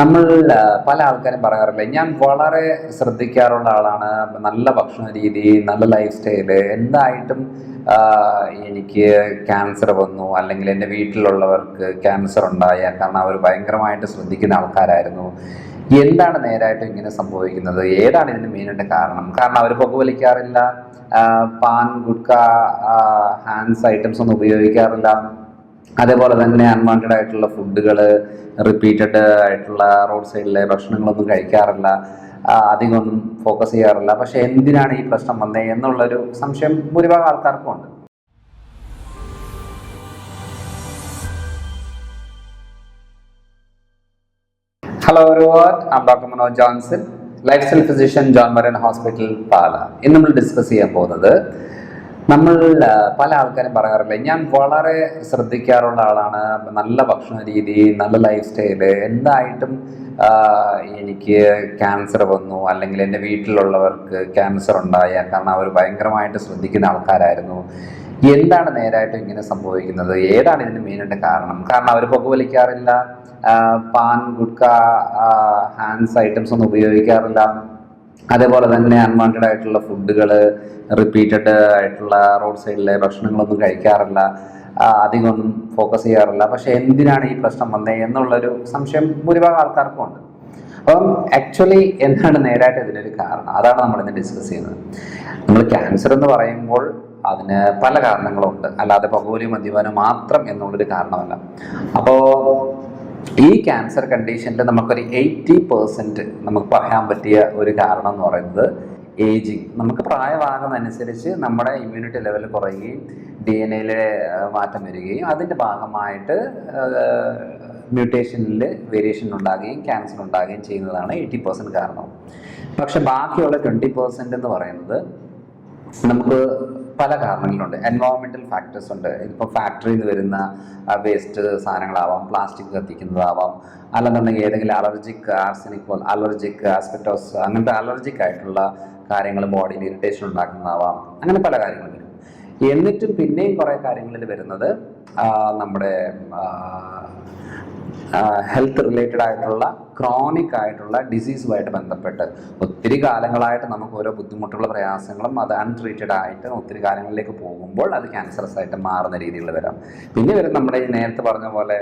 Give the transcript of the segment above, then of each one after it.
നമ്മൾ പല ആൾക്കാരും പറയാറില്ല, ഞാൻ വളരെ ശ്രദ്ധിക്കാറുള്ള ആളാണ്, നല്ല ഭക്ഷണ രീതി, നല്ല ലൈഫ് സ്റ്റൈല്, എന്തായിട്ടും എനിക്ക് ക്യാൻസർ വന്നു, അല്ലെങ്കിൽ എൻ്റെ വീട്ടിലുള്ളവർക്ക് ക്യാൻസർ ഉണ്ടായ കാരണം അവർ ഭയങ്കരമായിട്ട് ശ്രദ്ധിക്കുന്ന ആൾക്കാരായിരുന്നു. എന്താണ് നേരായിട്ടും ഇങ്ങനെ സംഭവിക്കുന്നത്? ഏതാണ് ഇതിന് മെയിനായിട്ട് കാരണം? കാരണം അവർ പുകവലിക്കാറില്ല, പാൻ ഗുഡ്ക, ഹാൻഡ്സ് ഐറ്റംസ് ഒന്നും ഉപയോഗിക്കാറില്ല. അതേപോലെ തന്നെ അൺവാണ്ടഡ് ആയിട്ടുള്ള ഫുഡുകൾ, റിപ്പീറ്റഡ് ആയിട്ടുള്ള റോഡ് സൈഡിലെ ഭക്ഷണങ്ങളൊന്നും കഴിക്കാറില്ല, അധികമൊന്നും ഫോക്കസ് ചെയ്യാറില്ല. പക്ഷെ എന്തിനാണ് ഈ പ്രശ്നം വന്നത് എന്നുള്ളൊരു സംശയം ഭൂരിഭാഗം ആൾക്കാർക്കും ഉണ്ട്. Hello everyone, I am doctor Manoj Johnson, lifestyle physician, ജോൺ മറൈൻ ഹോസ്പിറ്റൽ, പാല. ഇന്ന് നമ്മൾ ഡിസ്കസ് ചെയ്യാൻ പോകുന്നത്, നമ്മൾ പല ആൾക്കാരും പറയാറില്ല, ഞാൻ വളരെ ശ്രദ്ധിക്കാറുള്ള ആളാണ്, നല്ല ഭക്ഷണ രീതി, നല്ല ലൈഫ് സ്റ്റൈല്, എന്തായിട്ടും എനിക്ക് ക്യാൻസർ വന്നു, അല്ലെങ്കിൽ എൻ്റെ വീട്ടിലുള്ളവർക്ക് ക്യാൻസർ ഉണ്ടായ കാരണം അവർ ഭയങ്കരമായിട്ട് ശ്രദ്ധിക്കുന്ന ആൾക്കാരായിരുന്നു. എന്താണ് നേരായിട്ടും ഇങ്ങനെ സംഭവിക്കുന്നത്? ഏതാണ് ഇതിന് മെയിനായിട്ട് കാരണം? കാരണം അവർ പുകവലിക്കാറില്ല, പാൻ ഗുഡ്ക, ഹാൻഡ്സ് ഐറ്റംസ് ഒന്നും ഉപയോഗിക്കാറില്ല. അതേപോലെ തന്നെ അൺവാണ്ടഡ് ആയിട്ടുള്ള ഫുഡുകൾ, റിപ്പീറ്റഡ് ആയിട്ടുള്ള റോഡ് സൈഡിലെ ഭക്ഷണങ്ങളൊന്നും കഴിക്കാറില്ല, അധികമൊന്നും ഫോക്കസ് ചെയ്യാറില്ല. പക്ഷെ എന്തിനാണ് ഈ പ്രശ്നം വന്നത് എന്നുള്ളൊരു സംശയം ഭൂരിഭാഗം ആൾക്കാർക്കും ഉണ്ട്. അപ്പം ആക്ച്വലി എന്താണ് നേരായിട്ട് ഇതിനൊരു കാരണം? അതാണ് നമ്മളിന്ന് ഡിസ്കസ് ചെയ്യുന്നത്. നമ്മൾ ക്യാൻസർ എന്ന് പറയുമ്പോൾ അതിന് പല കാരണങ്ങളുണ്ട്, അല്ലാതെ പുകവലി മദ്യപാനം മാത്രം എന്നുള്ളൊരു കാരണമല്ല. അപ്പോൾ ഈ ക്യാൻസർ കണ്ടീഷനിൽ നമുക്കൊരു 80% നമുക്ക് പറയാൻ പറ്റിയ ഒരു കാരണം എന്ന് പറയുന്നത് ഏജിങ്. നമുക്ക് പ്രായമാകുന്നതനുസരിച്ച് നമ്മുടെ ഇമ്മ്യൂണിറ്റി ലെവൽ കുറയുകയും DNA-യിലെ മാറ്റം വരികയും അതിൻ്റെ ഭാഗമായിട്ട് മ്യൂട്ടേഷനിൽ വേരിയേഷൻ ഉണ്ടാകുകയും ക്യാൻസർ ഉണ്ടാകുകയും ചെയ്യുന്നതാണ് 80% കാരണം. പക്ഷെ ബാക്കിയുള്ള 20% എന്ന് പറയുന്നത് നമുക്ക് പല കാരണങ്ങളുണ്ട്. എൻവയോൺമെൻറ്റൽ ഫാക്ടേഴ്സ് ഉണ്ട്. ഇപ്പോൾ ഫാക്ടറിയിൽ നിന്ന് വരുന്ന വേസ്റ്റ് സാധനങ്ങളാവാം, പ്ലാസ്റ്റിക് കത്തിക്കുന്നതാവാം, അല്ലെന്നുണ്ടെങ്കിൽ ഏതെങ്കിലും അലർജിക് ആസ്പെറ്റോസ്, അങ്ങനത്തെ അലർജിക് ആയിട്ടുള്ള കാര്യങ്ങൾ ബോഡിയിൽ ഇറിറ്റേഷൻ ഉണ്ടാക്കുന്നതാവാം. അങ്ങനെ പല കാര്യങ്ങളും വരും. എന്നിട്ടും പിന്നെയും കുറേ കാര്യങ്ങളിൽ വരുന്നത് നമ്മുടെ ഹെൽത്ത് റിലേറ്റഡ് ആയിട്ടുള്ള ക്രോണിക് ആയിട്ടുള്ള ഡിസീസുമായിട്ട് ബന്ധപ്പെട്ട് ഒത്തിരി കാലങ്ങളായിട്ട് നമുക്ക് ഓരോ ബുദ്ധിമുട്ടുള്ള പ്രയാസങ്ങളും അത് അൺട്രീറ്റഡ് ആയിട്ട് ഒത്തിരി കാലങ്ങളിലേക്ക് പോകുമ്പോൾ അത് ക്യാൻസറസ് ആയിട്ട് മാറുന്ന രീതിയിൽ വരാം. പിന്നെ വരും നമ്മുടെ ഈ നേരത്തെ പറഞ്ഞ പോലെ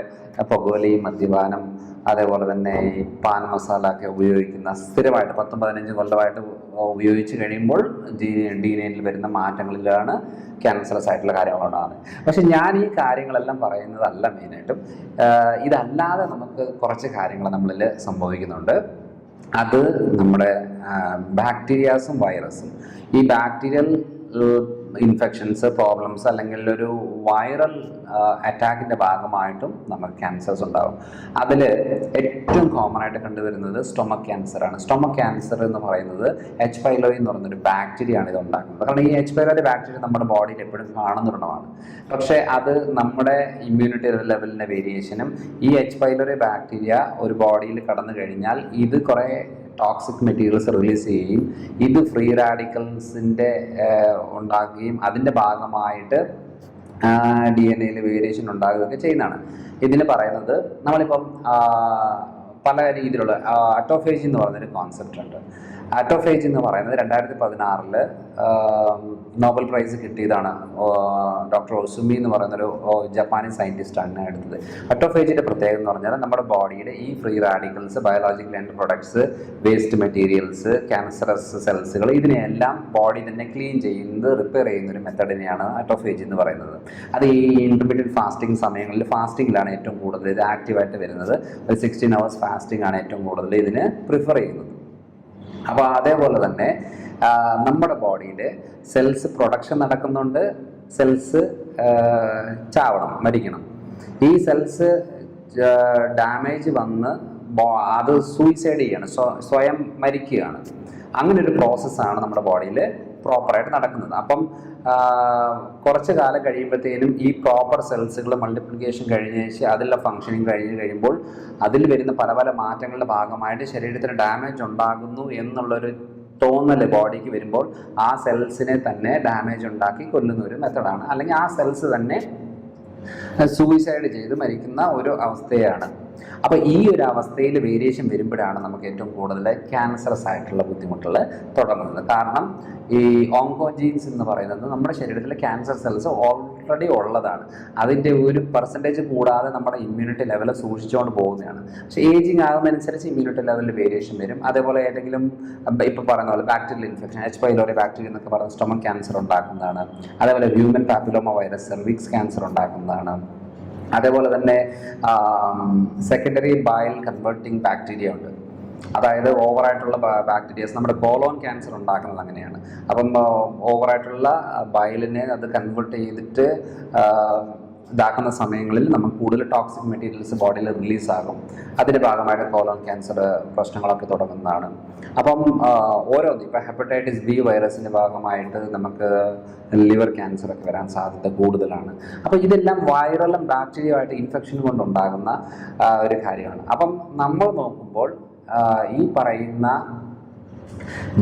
പുകവലി, മദ്യപാനം, അതേപോലെ തന്നെ ഈ പാൻ മസാല ഒക്കെ ഉപയോഗിക്കുന്ന സ്ഥിരമായിട്ട് 10-15 കൊല്ലമായിട്ട് ഉപയോഗിച്ച് കഴിയുമ്പോൾ DNA-യിൽ വരുന്ന മാറ്റങ്ങളിലാണ് ക്യാൻസറസ് ആയിട്ടുള്ള കാര്യങ്ങളുണ്ടാകുന്നത്. പക്ഷെ ഞാൻ ഈ കാര്യങ്ങളെല്ലാം പറയുന്നതല്ല മെയിനായിട്ടും. ഇതല്ലാതെ നമുക്ക് കുറച്ച് കാര്യങ്ങൾ നമ്മളിൽ സംഭവിക്കുന്നുണ്ട്. അത് നമ്മുടെ ബാക്ടീരിയാസും വൈറസും. ഈ ബാക്ടീരിയൽ ഇൻഫെക്ഷൻസ്, പ്രോബ്ലംസ്, അല്ലെങ്കിൽ ഒരു വൈറൽ അറ്റാക്കിൻ്റെ ഭാഗമായിട്ടും നമുക്ക് ക്യാൻസേഴ്സ് ഉണ്ടാകും. അതിൽ ഏറ്റവും കോമൺ ആയിട്ട് കണ്ടുവരുന്നത് സ്റ്റൊമക് ക്യാൻസറാണ്. സ്റ്റൊമക് ക്യാൻസർ എന്ന് പറയുന്നത് H. pylori എന്ന് പറയുന്നൊരു ബാക്ടീരിയയാണ് ഇത് ഉണ്ടാക്കുന്നത്. കാരണം ഈ H. pylori ബാക്ടീരിയ നമ്മുടെ ബോഡിയിൽ എപ്പോഴും കാണുന്നൊരെണ്ണമാണ്. പക്ഷേ അത് നമ്മുടെ ഇമ്മ്യൂണിറ്റി ലെവലിൻ്റെ വേരിയേഷനും ഈ H. pylori ബാക്ടീരിയ ഒരു ബോഡിയിൽ കടന്നു കഴിഞ്ഞാൽ ഇത് കുറേ ടോക്സിക് മെറ്റീരിയൽസ് റിലീസ് ചെയ്യുകയും ഇത് ഫ്രീ റാഡിക്കൽസിൻ്റെ ഉണ്ടാക്കുകയും അതിൻ്റെ ഭാഗമായിട്ട് DNA-യിൽ വേരിയേഷൻ ഉണ്ടാകുകയൊക്കെ ചെയ്യുന്നതാണ്. ഇതിന് പറയുന്നത് നമ്മളിപ്പം പല രീതിയിലുള്ള അറ്റോഫേജി എന്ന് പറയുന്നൊരു കോൺസെപ്റ്റ് ഉണ്ട്. അറ്റോഫേജി എന്ന് പറയുന്നത് 2016 നോബൽ പ്രൈസ് കിട്ടിയതാണ്. ഡോക്ടർ ഒസുമി എന്ന് പറയുന്നൊരു ജപ്പാനീസ് സയൻറ്റിസ്റ്റാണ് എടുത്തത്. അറ്റോഫേജിൻ്റെ പ്രത്യേകത എന്ന് പറഞ്ഞാൽ നമ്മുടെ ബോഡിയുടെ ഈ free radicals, biological end products, waste materials, cancerous സെൽസുകൾ, ഇതിനെയെല്ലാം ബോഡി തന്നെ ക്ലീൻ ചെയ്യുന്നത്, റിപ്പയർ ചെയ്യുന്നൊരു മെത്തഡിനെയാണ് അറ്റോഫേജി എന്ന് പറയുന്നത്. അത് ഈ ഇൻ്റർമീഡിയറ്റ് ഫാസ്റ്റിംഗ് സമയങ്ങളിൽ ഫാസ്റ്റിങ്ങിലാണ് ഏറ്റവും കൂടുതൽ ഇത് ആക്റ്റീവായിട്ട് വരുന്നത്. ഒരു 16 hours ഫാസ്റ്റിംഗ് ആണ് ഏറ്റവും കൂടുതൽ ഇതിന് പ്രിഫർ ചെയ്യുന്നത്. അപ്പോൾ അതേപോലെ തന്നെ നമ്മുടെ ബോഡിയിൽ സെൽസ് പ്രൊഡക്ഷൻ നടക്കുന്നുണ്ട്, സെൽസ് മരിക്കണം. ഈ സെൽസ് ഡാമേജ് വന്ന് അത് സൂയിസൈഡ് ചെയ്യാണ്, സ്വയം മരിക്കുകയാണ്. അങ്ങനെ ഒരു പ്രോസസ്സാണ് നമ്മുടെ ബോഡിയിൽ പ്രോപ്പറായിട്ട് നടക്കുന്നത്. അപ്പം കുറച്ച് കാലം കഴിയുമ്പോഴത്തേനും ഈ പ്രോപ്പർ സെൽസുകൾ മൾട്ടിപ്ലിക്കേഷൻ കഴിഞ്ഞ ശേഷം അതിലുള്ള ഫങ്ഷനിങ് കഴിയുമ്പോൾ അതിൽ വരുന്ന പല പല മാറ്റങ്ങളുടെ ഭാഗമായിട്ട് ശരീരത്തിന് ഡാമേജ് ഉണ്ടാകുന്നു എന്നുള്ളൊരു തോന്നൽ ബോഡിക്ക് വരുമ്പോൾ ആ സെൽസിനെ തന്നെ ഡാമേജ് ഉണ്ടാക്കി കൊല്ലുന്ന ഒരു മെത്തഡാണ്. അല്ലെങ്കിൽ ആ സെൽസ് തന്നെ സൂയിസൈഡ് ചെയ്ത് മരിക്കുന്ന ഒരു അവസ്ഥയാണ് അപ്പോൾ ഈ ഒരു അവസ്ഥയിൽ വേരിയേഷൻ വരുമ്പോഴാണ് നമുക്ക് ഏറ്റവും കൂടുതൽ ക്യാൻസറസ് ആയിട്ടുള്ള ബുദ്ധിമുട്ടുകൾ തുടങ്ങുന്നത്. കാരണം ഈ ഓങ്കോജീൻസ് എന്ന് പറയുന്നത് നമ്മുടെ ശരീരത്തിലെ ക്യാൻസർ സെൽസ് ഓൾറെഡി ഉള്ളതാണ്. അതിൻ്റെ ഒരു പെർസെൻറ്റേജ് കൂടാതെ നമ്മുടെ ഇമ്മ്യൂണിറ്റി ലെവൽ സൂക്ഷിച്ചുകൊണ്ട് പോകുന്നതാണ്. പക്ഷേ ഏജിങ് ആകുന്നതനുസരിച്ച് ഇമ്മ്യൂണിറ്റി ലെവലിൽ വേരിയേഷൻ വരും. അതേപോലെ ഏതെങ്കിലും ഇപ്പോൾ പറയുന്ന പോലെ bacterial infection, H. pylori bacteria എന്നൊക്കെ പറയുന്ന സ്റ്റൊമക് ക്യാൻസർ ഉണ്ടാക്കുന്നതാണ്. അതേപോലെ human papilloma virus cervix cancer ഉണ്ടാക്കുന്നതാണ്. അതേപോലെ തന്നെ സെക്കൻഡറി ബയൽ കൺവേർട്ടിംഗ് ബാക്ടീരിയ ഉണ്ട്. അതായത് ഓവറായിട്ടുള്ള ബാക്ടീരിയസ് നമ്മുടെ കോളോൺ ക്യാൻസർ ഉണ്ടാക്കുന്നത് അങ്ങനെയാണ്. അപ്പം ഓവറായിട്ടുള്ള ബയലിനെ അത് കൺവേർട്ട് ചെയ്തിട്ട് ഇതാക്കുന്ന സമയങ്ങളിൽ നമുക്ക് കൂടുതൽ ടോക്സിക് മെറ്റീരിയൽസ് ബോഡിയിൽ റിലീസാകും. അതിൻ്റെ ഭാഗമായിട്ട് കോളോൺ ക്യാൻസർ പ്രശ്നങ്ങളൊക്കെ തുടങ്ങുന്നതാണ്. അപ്പം ഓരോന്ന് ഇപ്പോൾ ഹെപ്പറ്റൈറ്റിസ് ബി വൈറസിൻ്റെ ഭാഗമായിട്ട് നമുക്ക് ലിവർ ക്യാൻസർ ഒക്കെ വരാൻ സാധ്യത കൂടുതലാണ്. അപ്പോൾ ഇതെല്ലാം വൈറലും ബാക്ടീരിയയുമായിട്ട് ഇൻഫെക്ഷൻ കൊണ്ടുണ്ടാകുന്ന ഒരു കാര്യമാണ്. അപ്പം നമ്മൾ നോക്കുമ്പോൾ ഈ പറയുന്ന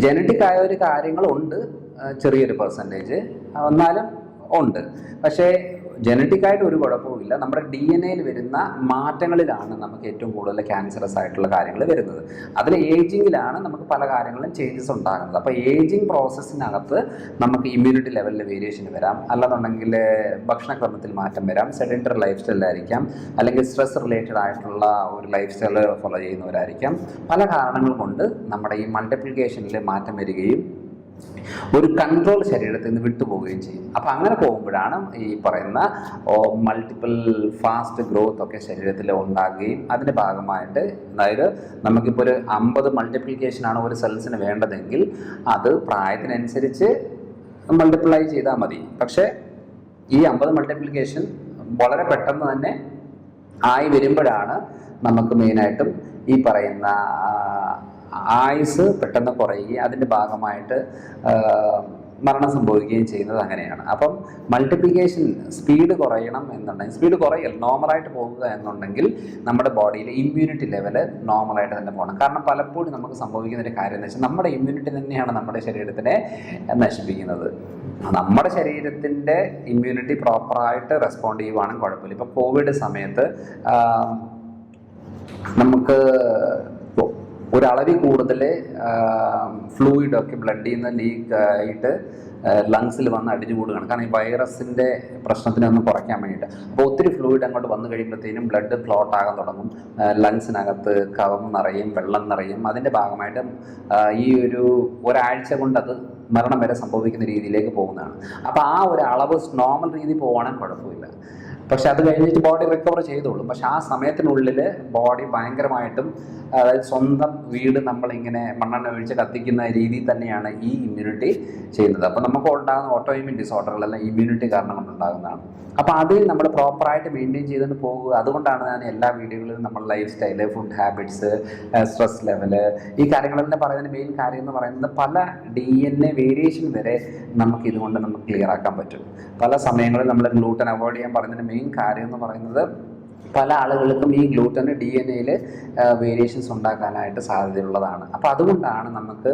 ജനറ്റിക് ആയ ഒരു കാര്യങ്ങളുണ്ട്, ചെറിയൊരു പെർസെൻറ്റേജ് എന്നാലും ഉണ്ട്. പക്ഷേ ജനറ്റിക്കായിട്ട് ഒരു കുഴപ്പവുമില്ല. നമ്മുടെ DNA വരുന്ന മാറ്റങ്ങളിലാണ് നമുക്ക് ഏറ്റവും കൂടുതൽ ക്യാൻസറസ് ആയിട്ടുള്ള കാര്യങ്ങൾ വരുന്നത്. അതിൽ ഏജിങ്ങിലാണ് നമുക്ക് പല കാര്യങ്ങളും ചേഞ്ചസ് ഉണ്ടാകുന്നത്. അപ്പോൾ ഏജിങ് പ്രോസസ്സിനകത്ത് നമുക്ക് ഇമ്മ്യൂണിറ്റി ലെവലിൽ വേരിയേഷൻ വരാം, അല്ലെന്നുണ്ടെങ്കിൽ ഭക്ഷണക്രമത്തിൽ മാറ്റം വരാം, സെഡൻറ്ററി ലൈഫ് സ്റ്റൈലായിരിക്കാം, അല്ലെങ്കിൽ സ്ട്രെസ് റിലേറ്റഡ് ആയിട്ടുള്ള ഒരു ലൈഫ് സ്റ്റൈൽ ഫോളോ ചെയ്യുന്നവരായിരിക്കാം. പല കാരണങ്ങൾ കൊണ്ട് നമ്മുടെ ഈ മൾട്ടിപ്ലിക്കേഷനിൽ മാറ്റം വരികയും ഒരു കൺട്രോൾ ശരീരത്തിൽ നിന്ന് വിട്ടുപോവുകയും ചെയ്യും. അപ്പം അങ്ങനെ പോകുമ്പോഴാണ് ഈ പറയുന്ന മൾട്ടിപ്പിൾ ഫാസ്റ്റ് ഗ്രോത്ത് ഒക്കെ ശരീരത്തിൽ ഉണ്ടാകുകയും അതിൻ്റെ ഭാഗമായിട്ട്, അതായത് നമുക്കിപ്പോൾ ഒരു 50 മൾട്ടിപ്ലിക്കേഷനാണ് ഒരു സെൽസിന് വേണ്ടതെങ്കിൽ അത് പ്രായത്തിനനുസരിച്ച് മൾട്ടിപ്ലൈ ചെയ്താൽ മതി. പക്ഷേ ഈ 50 മൾട്ടിപ്ലിക്കേഷൻ വളരെ പെട്ടെന്ന് തന്നെ ആയി വരുമ്പോഴാണ് നമുക്ക് മെയിനായിട്ടും ഈ പറയുന്ന ആയുസ് പെട്ടെന്ന് കുറയുകയും അതിൻ്റെ ഭാഗമായിട്ട് മരണം സംഭവിക്കുകയും ചെയ്യുന്നത് അങ്ങനെയാണ്. അപ്പം മൾട്ടിപ്ലിക്കേഷൻ സ്പീഡ് കുറയണം എന്നുണ്ടെങ്കിൽ, സ്പീഡ് കുറയൽ നോർമലായിട്ട് പോകുക എന്നുണ്ടെങ്കിൽ നമ്മുടെ ബോഡിയിൽ ഇമ്മ്യൂണിറ്റി ലെവൽ നോർമലായിട്ട് തന്നെ പോകണം. കാരണം പലപ്പോഴും നമുക്ക് സംഭവിക്കുന്ന ഒരു കാര്യം എന്ന് വെച്ചാൽ നമ്മുടെ ഇമ്മ്യൂണിറ്റി തന്നെയാണ് നമ്മുടെ ശരീരത്തിനെ നശിപ്പിക്കുന്നത്. നമ്മുടെ ശരീരത്തിൻ്റെ ഇമ്മ്യൂണിറ്റി പ്രോപ്പറായിട്ട് റെസ്പോണ്ട് ചെയ്യുവാണെങ്കിൽ കുഴപ്പമില്ല. ഇപ്പോൾ കോവിഡ് സമയത്ത് നമുക്ക് ഒരളവിൽ കൂടുതൽ ഫ്ലൂയിഡൊക്കെ ബ്ലഡിൽ നിന്ന് ലീക്ക് ആയിട്ട് ലങ്സിൽ വന്ന് അടിഞ്ഞു കൂടുകയാണ്. കാരണം ഈ വൈറസിൻ്റെ പ്രശ്നത്തിനൊന്ന് കുറയ്ക്കാൻ വേണ്ടിയിട്ട്. അപ്പോൾ ഒത്തിരി ഫ്ലൂയിഡ് അങ്ങോട്ട് വന്നു കഴിയുമ്പോഴത്തേനും ബ്ലഡ് ക്ലോട്ട് ആകാൻ തുടങ്ങും, ലങ്സിനകത്ത് കഫം നിറയും, വെള്ളം നിറയും. അതിൻ്റെ ഭാഗമായിട്ട് ഈ ഒരാഴ്ച കൊണ്ട് അത് മരണം വരെ സംഭവിക്കുന്ന രീതിയിലേക്ക് പോകുന്നതാണ്. അപ്പോൾ ആ ഒരു അളവ് നോർമൽ രീതിയിൽ പോവുകയാണെങ്കിൽ കുഴപ്പമില്ല. പക്ഷെ അത് കഴിഞ്ഞിട്ട് ബോഡി റിക്കവർ ചെയ്തോളും. പക്ഷെ ആ സമയത്തിനുള്ളിൽ ബോഡി ഭയങ്കരമായിട്ടും, അതായത് സ്വന്തം വീട് നമ്മളിങ്ങനെ മണ്ണെണ്ണ ഒഴിച്ച് കത്തിക്കുന്ന രീതിയിൽ തന്നെയാണ് ഈ ഇമ്മ്യൂണിറ്റി ചെയ്യുന്നത്. അപ്പോൾ നമുക്ക് ഉണ്ടാകുന്ന ഓട്ടോ ഇമ്മ്യൂൺ ഡിസോർഡറുകളെല്ലാം ഇമ്മ്യൂണിറ്റി കാരണം കൊണ്ടുണ്ടാകുന്നതാണ്. അപ്പോൾ അത് നമ്മൾ പ്രോപ്പറായിട്ട് മെയിൻറ്റെയിൻ ചെയ്തുകൊണ്ട് പോകുക. അതുകൊണ്ടാണ് ഞാൻ എല്ലാ വീഡിയോകളിലും നമ്മൾ life style, food habits, stress level, ഈ കാര്യങ്ങളെല്ലാം പറയുന്നതിന് മെയിൻ കാര്യം എന്ന് പറയുന്നത് പല DNA വേരിയേഷൻ വരെ നമുക്ക് ഇതുകൊണ്ട് നമുക്ക് ക്ലിയർ ആക്കാൻ പറ്റും. പല സമയങ്ങളിൽ നമ്മൾ ഗ്ലൂട്ടൻ അവോയ്ഡ് ചെയ്യാൻ പറയുന്നതിന് മെയിൻ കാര്യം എന്ന് പറയുന്നത് പല ആളുകൾക്കും ഈ ഗ്ലൂട്ടന് DNA വേരിയേഷൻസ് ഉണ്ടാക്കാനായിട്ട് സാധ്യതയുള്ളതാണ്. അപ്പോൾ അതുകൊണ്ടാണ് നമുക്ക്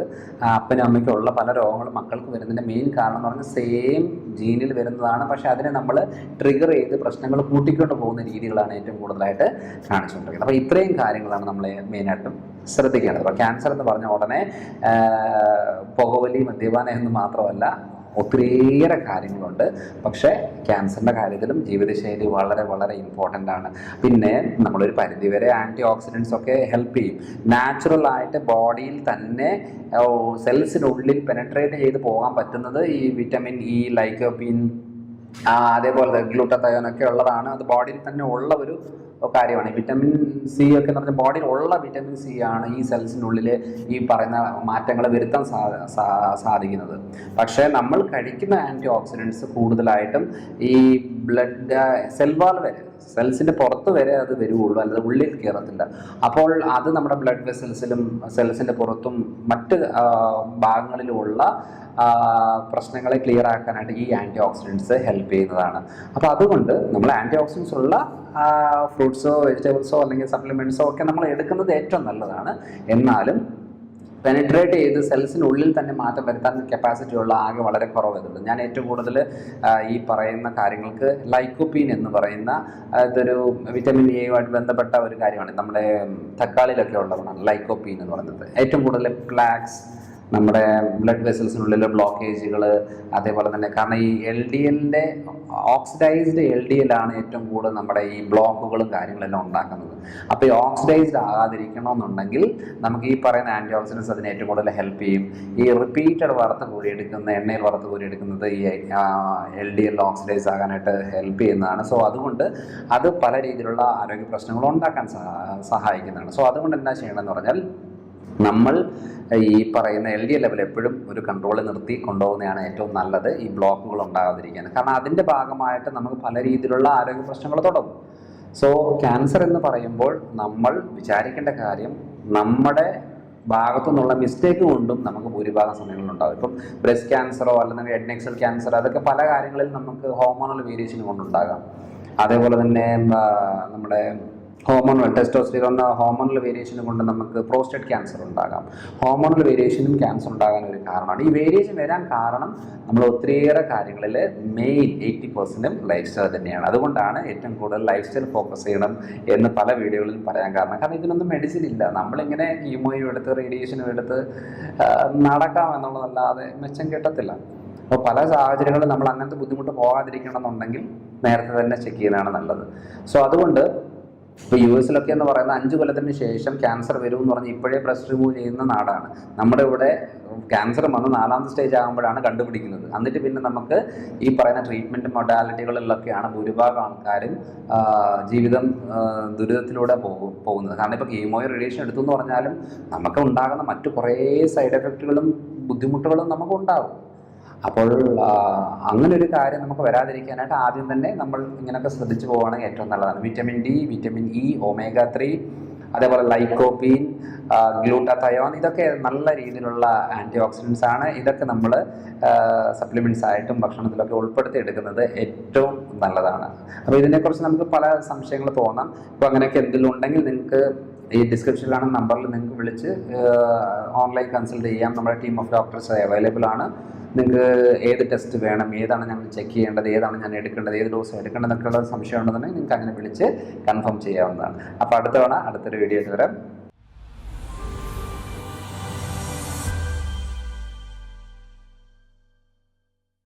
അപ്പനും അമ്മയ്ക്കും ഉള്ള പല രോഗങ്ങളും മക്കൾക്ക് വരുന്നതിൻ്റെ മെയിൻ കാരണം എന്ന് പറഞ്ഞാൽ സെയിം ജീനിൽ വരുന്നതാണ്. പക്ഷേ അതിനെ നമ്മൾ ട്രിഗർ ചെയ്ത് പ്രശ്നങ്ങൾ കൂട്ടിക്കൊണ്ട് പോകുന്ന രീതികളാണ് ഏറ്റവും കൂടുതലായിട്ട് കാണിച്ചുകൊണ്ടിരിക്കുന്നത്. അപ്പോൾ ഇത്രയും കാര്യങ്ങളാണ് നമ്മൾ മെയിനായിട്ടും ശ്രദ്ധിക്കേണ്ടത്. അപ്പോൾ ക്യാൻസർ എന്ന് പറഞ്ഞ ഉടനെ പുകവലി, മദ്യപാനം എന്ന് മാത്രമല്ല ഒത്തിരിയേറെ കാര്യങ്ങളുണ്ട്. പക്ഷേ ക്യാൻസറിൻ്റെ കാര്യത്തിലും ജീവിതശൈലി വളരെ വളരെ ഇമ്പോർട്ടൻ്റ് ആണ്. പിന്നെ നമ്മളൊരു പരിധിവരെ ആൻറ്റി ഓക്സിഡൻസ് ഒക്കെ ഹെൽപ്പ് ചെയ്യും. നാച്ചുറലായിട്ട് ബോഡിയിൽ തന്നെ സെൽസിനുള്ളിൽ പെനട്രേറ്റ് ചെയ്ത് പോകാൻ പറ്റുന്നത് ഈ വിറ്റമിൻ ഇ, ലൈക്കോപ്പീൻ, അതേപോലെ ഗ്ലൂട്ടത്തയോനൊക്കെ ഉള്ളതാണ്. അത് ബോഡിയിൽ തന്നെ ഉള്ള ഒരു കാര്യമാണ്. വിറ്റമിൻ സി ഒക്കെ എന്ന് പറഞ്ഞാൽ ബോഡിയിൽ ഉള്ള വിറ്റമിൻ സി ആണ് ഈ സെൽസിനുള്ളിൽ ഈ പറയുന്ന മാറ്റങ്ങൾ വരുത്താൻ സാധിക്കുന്നത്. പക്ഷേ നമ്മൾ കഴിക്കുന്ന ആൻറ്റി ഓക്സിഡൻസ് കൂടുതലായിട്ടും ഈ ബ്ലഡ് സെൽവാൾ വരെ, സെൽസിൻ്റെ പുറത്ത് വരെ അത് വരുവുള്ളൂ, അല്ലാതെ ഉള്ളിൽ കയറത്തില്ല. അപ്പോൾ അത് നമ്മുടെ ബ്ലഡ് വെസൽസിലും സെൽസിൻ്റെ പുറത്തും മറ്റ് ഭാഗങ്ങളിലുമുള്ള പ്രശ്നങ്ങളെ ക്ലിയർ ആക്കാനായിട്ട് ഈ ആൻറ്റി ഓക്സിഡൻസ് ഹെൽപ്പ് ചെയ്യുന്നതാണ്. അപ്പോൾ അതുകൊണ്ട് നമ്മൾ ആൻറ്റി ഓക്സിഡൻസ് ഉള്ള ഫ്രൂട്ട്സോ വെജിറ്റബിൾസോ അല്ലെങ്കിൽ സപ്ലിമെൻറ്റ്സോ ഒക്കെ നമ്മൾ എടുക്കുന്നത് ഏറ്റവും നല്ലതാണ്. എന്നാലും പെനിട്രേറ്റ് ചെയ്ത് സെൽസിനുള്ളിൽ തന്നെ മാറ്റം വരുത്താൻ കപ്പാസിറ്റി ഉള്ള ആകെ വളരെ കുറവായതുള്ളൂ. ഞാൻ ഏറ്റവും കൂടുതൽ ഈ പറയുന്ന കാര്യങ്ങൾക്ക് ലൈക്കോപ്പീൻ എന്ന് പറയുന്ന ഇതൊരു വിറ്റമിൻ എയുമായിട്ട് ബന്ധപ്പെട്ട ഒരു കാര്യമാണ്. നമ്മുടെ തക്കാളിയിലൊക്കെ ഉള്ളതാണ് ലൈക്കോപ്പീൻ എന്ന് പറയുന്നത്. ഏറ്റവും കൂടുതൽ പ്ലാക്സ്, നമ്മുടെ ബ്ലഡ് വെസൽസിനുള്ളിലെ ബ്ലോക്കേജുകൾ, അതേപോലെ തന്നെ കാരണം ഈ LDLൻ്റെ ഓക്സിഡൈസ്ഡ് LDL ആണ് ഏറ്റവും കൂടുതൽ നമ്മുടെ ഈ ബ്ലോക്കുകളും കാര്യങ്ങളെല്ലാം ഉണ്ടാക്കുന്നത്. അപ്പോൾ ഈ ഓക്സിഡൈസ്ഡ് ആകാതിരിക്കണമെന്നുണ്ടെങ്കിൽ നമുക്ക് ഈ പറയുന്ന ആൻറ്റി ഓക്സിഡൻസ് അതിനെ ഏറ്റവും കൂടുതൽ ഹെൽപ്പ് ചെയ്യും. ഈ റിപ്പീറ്റഡ് വറുത്ത് കോരിയെടുക്കുന്ന എണ്ണയിൽ വറുത്ത് കോരിയെടുക്കുന്നത് ഈ LDL ഓക്സിഡൈസ് ആകാനായിട്ട് ഹെൽപ്പ് ചെയ്യുന്നതാണ്. സോ അതുകൊണ്ട് അത് പല രീതിയിലുള്ള ആരോഗ്യ പ്രശ്നങ്ങൾ ഉണ്ടാക്കാൻ സഹായിക്കുന്നതാണ്. സോ അതുകൊണ്ട് എന്താ ചെയ്യണമെന്ന് പറഞ്ഞാൽ നമ്മൾ ഈ പറയുന്ന LDL ലെവൽ എപ്പോഴും ഒരു കൺട്രോളിൽ നിർത്തി കൊണ്ടുപോകുന്നതാണ് ഏറ്റവും നല്ലത്, ഈ ബ്ലോക്കുകൾ ഉണ്ടാകാതിരിക്കാൻ. കാരണം അതിൻ്റെ ഭാഗമായിട്ട് നമുക്ക് പല രീതിയിലുള്ള ആരോഗ്യ പ്രശ്നങ്ങൾ തുടങ്ങും. സോ ക്യാൻസർ എന്ന് പറയുമ്പോൾ നമ്മൾ വിചാരിക്കേണ്ട കാര്യം നമ്മുടെ ഭാഗത്തു നിന്നുള്ള മിസ്റ്റേക്ക് കൊണ്ടും നമുക്ക് ഭൂരിഭാഗം സമയങ്ങളുണ്ടാകും. ഇപ്പം ബ്രസ്റ്റ് ക്യാൻസറോ അല്ലെങ്കിൽ ഹെഡ് നെക്സൽ ക്യാൻസർ, അതൊക്കെ പല കാര്യങ്ങളിൽ നമുക്ക് ഹോർമോണൽ വേരിയേഷൻ കൊണ്ടുണ്ടാകാം. അതേപോലെ തന്നെ നമ്മുടെ ഹോർമോണൽ ടെസ്റ്റോസ്റ്റിറോൺ ഹോർമോണൽ വേരിയേഷൻ കൊണ്ട് നമുക്ക് പ്രോസ്റ്റേറ്റ് ക്യാൻസർ ഉണ്ടാകാം. ഹോർമോണൽ വേരിയേഷനും ക്യാൻസർ ഉണ്ടാകാൻ ഒരു കാരണമാണ്. ഈ വേരിയേഷൻ വരാൻ കാരണം നമ്മൾ ഒത്തിരിയേറെ കാര്യങ്ങളിൽ മെയിൻ 80% ലൈഫ് സ്റ്റൈൽ തന്നെയാണ്. അതുകൊണ്ടാണ് ഏറ്റവും കൂടുതൽ ലൈഫ് സ്റ്റൈൽ ഫോക്കസ് ചെയ്യണം എന്ന് പല വീഡിയോകളിലും പറയാൻ കാരണം ഇതിനൊന്നും മെഡിസിൻ ഇല്ല. നമ്മളിങ്ങനെ കീമോയും എടുത്ത് റേഡിയേഷനും എടുത്ത് നടക്കാം എന്നുള്ളതല്ലാതെ മെച്ചം കിട്ടത്തില്ല. അപ്പോൾ പല സാഹചര്യങ്ങളും നമ്മൾ അങ്ങനത്തെ ബുദ്ധിമുട്ട് പോകാതിരിക്കണം എന്നുണ്ടെങ്കിൽ നേരത്തെ തന്നെ ചെക്ക് ചെയ്യുന്നതാണ് നല്ലത്. സോ അതുകൊണ്ട് ഇപ്പോൾ US എന്ന് പറയുന്ന 5 കൊല്ലത്തിന് ശേഷം ക്യാൻസർ വരുമെന്ന് പറഞ്ഞ് ഇപ്പോഴേ ബ്രസ്റ്റ് റിമൂവ് ചെയ്യുന്ന നാടാണ്. നമ്മുടെ ഇവിടെ ക്യാൻസർ വന്ന് 4ാമത്തെ സ്റ്റേജ് ആകുമ്പോഴാണ് കണ്ടുപിടിക്കുന്നത്. എന്നിട്ട് പിന്നെ നമുക്ക് ഈ പറയുന്ന ട്രീറ്റ്മെൻറ്റ് മൊഡാലിറ്റികളിലൊക്കെയാണ് ഭൂരിഭാഗം ആൾക്കാരും ജീവിതം ദുരിതത്തിലൂടെ പോകുന്നത്. കാരണം ഇപ്പോൾ കീമോ റേഡിയേഷൻ എടുത്തു എന്ന് പറഞ്ഞാലും നമുക്ക് ഉണ്ടാകുന്ന മറ്റു കുറേ സൈഡ് എഫക്റ്റുകളും ബുദ്ധിമുട്ടുകളും നമുക്കുണ്ടാകും. അപ്പോൾ അങ്ങനെ ഒരു കാര്യം നമുക്ക് വരാതിരിക്കാനായിട്ട് ആദ്യം തന്നെ നമ്മൾ ഇങ്ങനെയൊക്കെ ശ്രദ്ധിച്ചു പോവുകയാണെങ്കിൽ ഏറ്റവും നല്ലതാണ്. Vitamin D, vitamin E, omega-3, അതേപോലെ ലൈക്കോപ്പീൻ, ഗ്ലൂട്ടാതയോൺ, ഇതൊക്കെ നല്ല രീതിയിലുള്ള ആൻറ്റി ഓക്സിഡൻസ് ആണ്. ഇതൊക്കെ നമ്മൾ സപ്ലിമെൻറ്റ്സ് ആയിട്ടും ഭക്ഷണത്തിലൊക്കെ ഉൾപ്പെടുത്തി എടുക്കുന്നത് ഏറ്റവും നല്ലതാണ്. അപ്പോൾ ഇതിനെക്കുറിച്ച് നമുക്ക് പല സംശയങ്ങൾ തോന്നാം. ഇപ്പോൾ അങ്ങനെയൊക്കെ എന്തെങ്കിലും ഉണ്ടെങ്കിൽ നിങ്ങൾക്ക് ഈ ഡിസ്ക്രിപ്ഷനിലാണ് നമ്പറിൽ നിങ്ങൾക്ക് വിളിച്ച് ഓൺലൈൻ കൺസൾട്ട് ചെയ്യാം. നമ്മുടെ ടീം ഓഫ് ഡോക്ടേഴ്സ് അവൈലബിൾ ആണ്. നിങ്ങൾക്ക് ഏത് ടെസ്റ്റ് വേണം, ഏതാണ് ഞങ്ങൾ ചെക്ക് ചെയ്യേണ്ടത്, ഏതാണ് ഞാൻ എടുക്കേണ്ടത്, ഏത് ഡോസ് എടുക്കേണ്ടതെന്നൊക്കെയുള്ള സംശയം ഉണ്ടെന്നുണ്ടെങ്കിൽ നിങ്ങൾക്ക് അങ്ങനെ വിളിച്ച് കൺഫേം ചെയ്യാവുന്നതാണ്. അപ്പോൾ അടുത്ത തവണ അടുത്തൊരു വീഡിയോ വരാം.